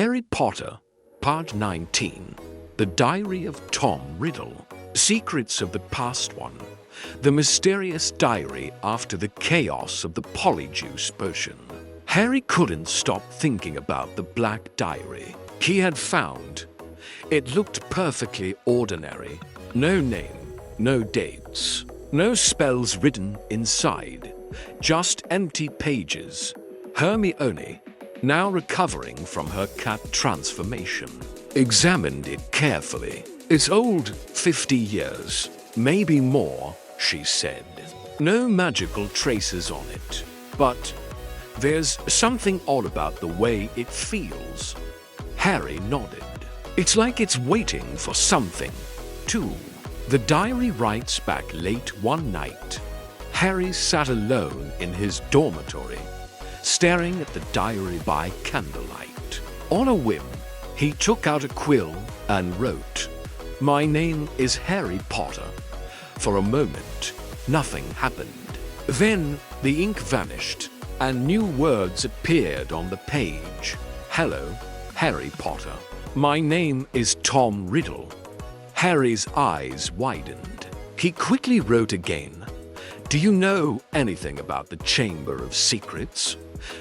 Harry Potter, Part 19, The Diary of Tom Riddle, Secrets of the Past One, the mysterious diary after the chaos of the polyjuice potion. Harry couldn't stop thinking about the black diary he had found. It looked perfectly ordinary. No name, no dates, no spells written inside, just empty pages. Hermione, now recovering from her cat transformation, examined it carefully. It's old 50 years, maybe more, she said. No magical traces on it, but there's something odd about the way it feels. Harry nodded. It's like it's waiting for something, too. The diary writes back late one night. Harry sat alone in his dormitory, staring at the diary by candlelight. On a whim, he took out a quill and wrote, "My name is Harry Potter." For a moment, nothing happened. Then the ink vanished and new words appeared on the page. "Hello, Harry Potter. My name is Tom Riddle." Harry's eyes widened. He quickly wrote again, "Do you know anything about the Chamber of Secrets?"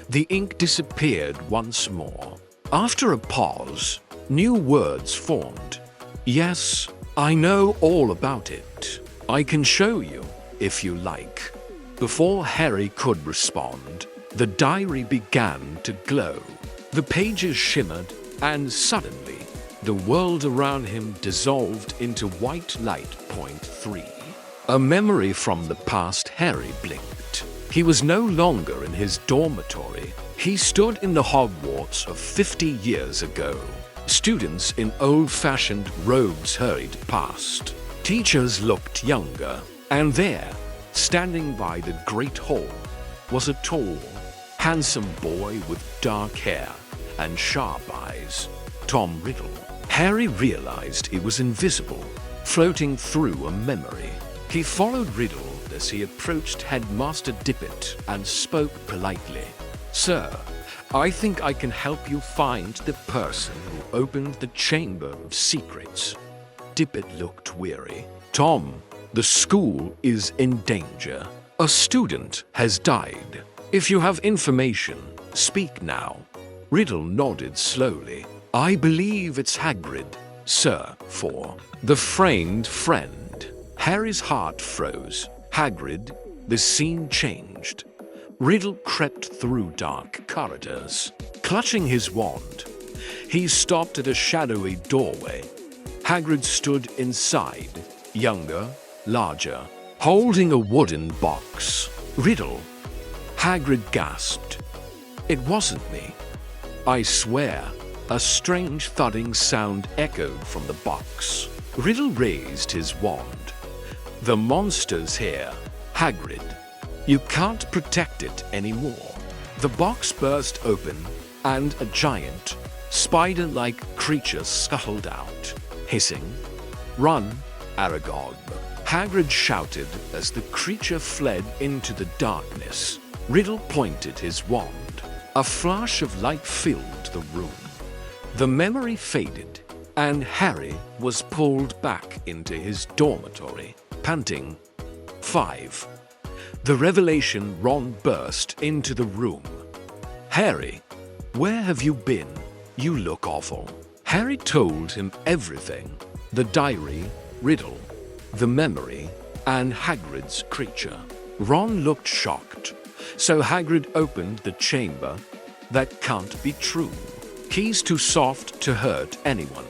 The ink disappeared once more. After a pause, new words formed. "Yes, I know all about it. I can show you, if you like." Before Harry could respond, the diary began to glow. The pages shimmered, and suddenly, the world around him dissolved into white light. Point 3. A memory from the past. Harry blinked. He was no longer in his dormitory. He stood in the Hogwarts of 50 years ago. Students in old-fashioned robes hurried past. Teachers looked younger. And there, standing by the Great Hall, was a tall, handsome boy with dark hair and sharp eyes. Tom Riddle. Harry realized he was invisible, floating through a memory. He followed Riddle as he approached Headmaster Dippet and spoke politely. "Sir, I think I can help you find the person who opened the Chamber of Secrets." Dippet looked weary. "Tom, the school is in danger. A student has died. If you have information, speak now." Riddle nodded slowly. "I believe it's Hagrid, sir, for the framed friend." Harry's heart froze. Hagrid, the scene changed. Riddle crept through dark corridors. Clutching his wand, he stopped at a shadowy doorway. Hagrid stood inside, younger, larger, holding a wooden box. "Riddle," Hagrid gasped. "It wasn't me. I swear." A strange thudding sound echoed from the box. Riddle raised his wand. "The monster's here, Hagrid. You can't protect it anymore." The box burst open, and a giant, spider-like creature scuttled out, hissing. "Run, Aragog!" Hagrid shouted as the creature fled into the darkness. Riddle pointed his wand. A flash of light filled the room. The memory faded, and Harry was pulled back into his dormitory, panting. 5. The revelation. Ron burst into the room. "Harry, where have you been? You look awful." Harry told him everything. The diary, Riddle, the memory, and Hagrid's creature. Ron looked shocked, so Hagrid opened the chamber. "That can't be true. He's too soft to hurt anyone."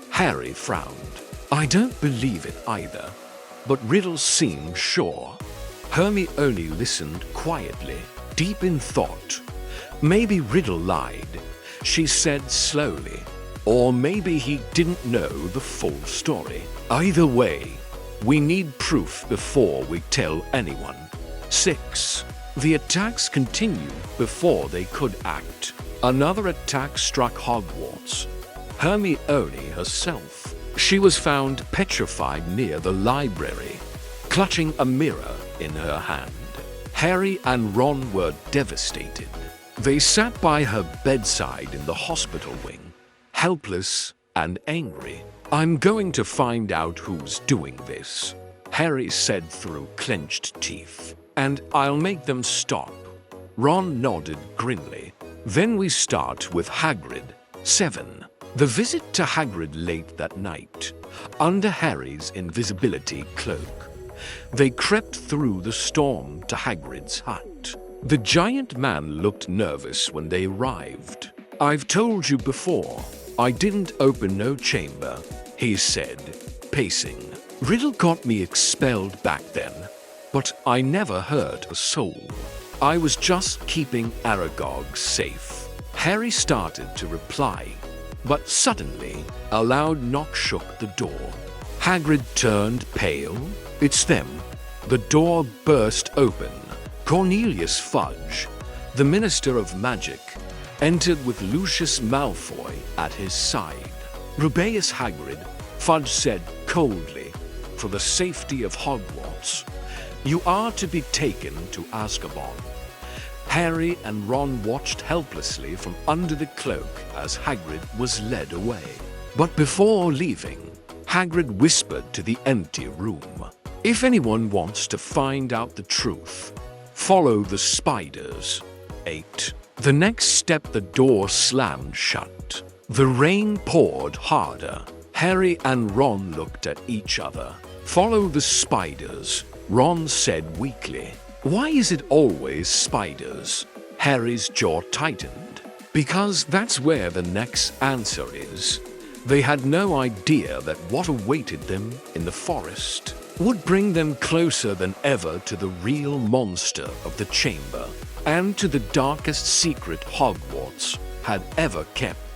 Harry frowned. "I don't believe it either." But Riddle seemed sure. Hermione listened quietly, deep in thought. "Maybe Riddle lied," she said slowly. "Or maybe he didn't know the full story. Either way, we need proof before we tell anyone." 6. The attacks continued before they could act. Another attack struck Hogwarts. Hermione herself. She was found petrified near the library, clutching a mirror in her hand. Harry and Ron were devastated. They sat by her bedside in the hospital wing, helpless and angry. "I'm going to find out who's doing this," Harry said through clenched teeth. "And I'll make them stop." Ron nodded grimly. "Then we start with Hagrid, 7. The visit to Hagrid late that night, under Harry's invisibility cloak. They crept through the storm to Hagrid's hut. The giant man looked nervous when they arrived. "I've told you before, I didn't open no chamber," he said, pacing. "Riddle got me expelled back then, but I never hurt a soul. I was just keeping Aragog safe." Harry started to reply, but suddenly a loud knock shook the door. Hagrid turned pale. "It's them." The door burst open. Cornelius Fudge, the Minister of Magic, entered with Lucius Malfoy at his side. "Rubeus Hagrid," Fudge said coldly, "for the safety of Hogwarts, you are to be taken to Azkaban." Harry and Ron watched helplessly from under the cloak as Hagrid was led away. But before leaving, Hagrid whispered to the empty room, "If anyone wants to find out the truth, follow the spiders." 8. The next step, the door slammed shut. The rain poured harder. Harry and Ron looked at each other. "Follow the spiders," Ron said weakly. "Why is it always spiders?" Harry's jaw tightened. "Because that's where the next answer is." They had no idea that what awaited them in the forest would bring them closer than ever to the real monster of the chamber and to the darkest secret Hogwarts had ever kept.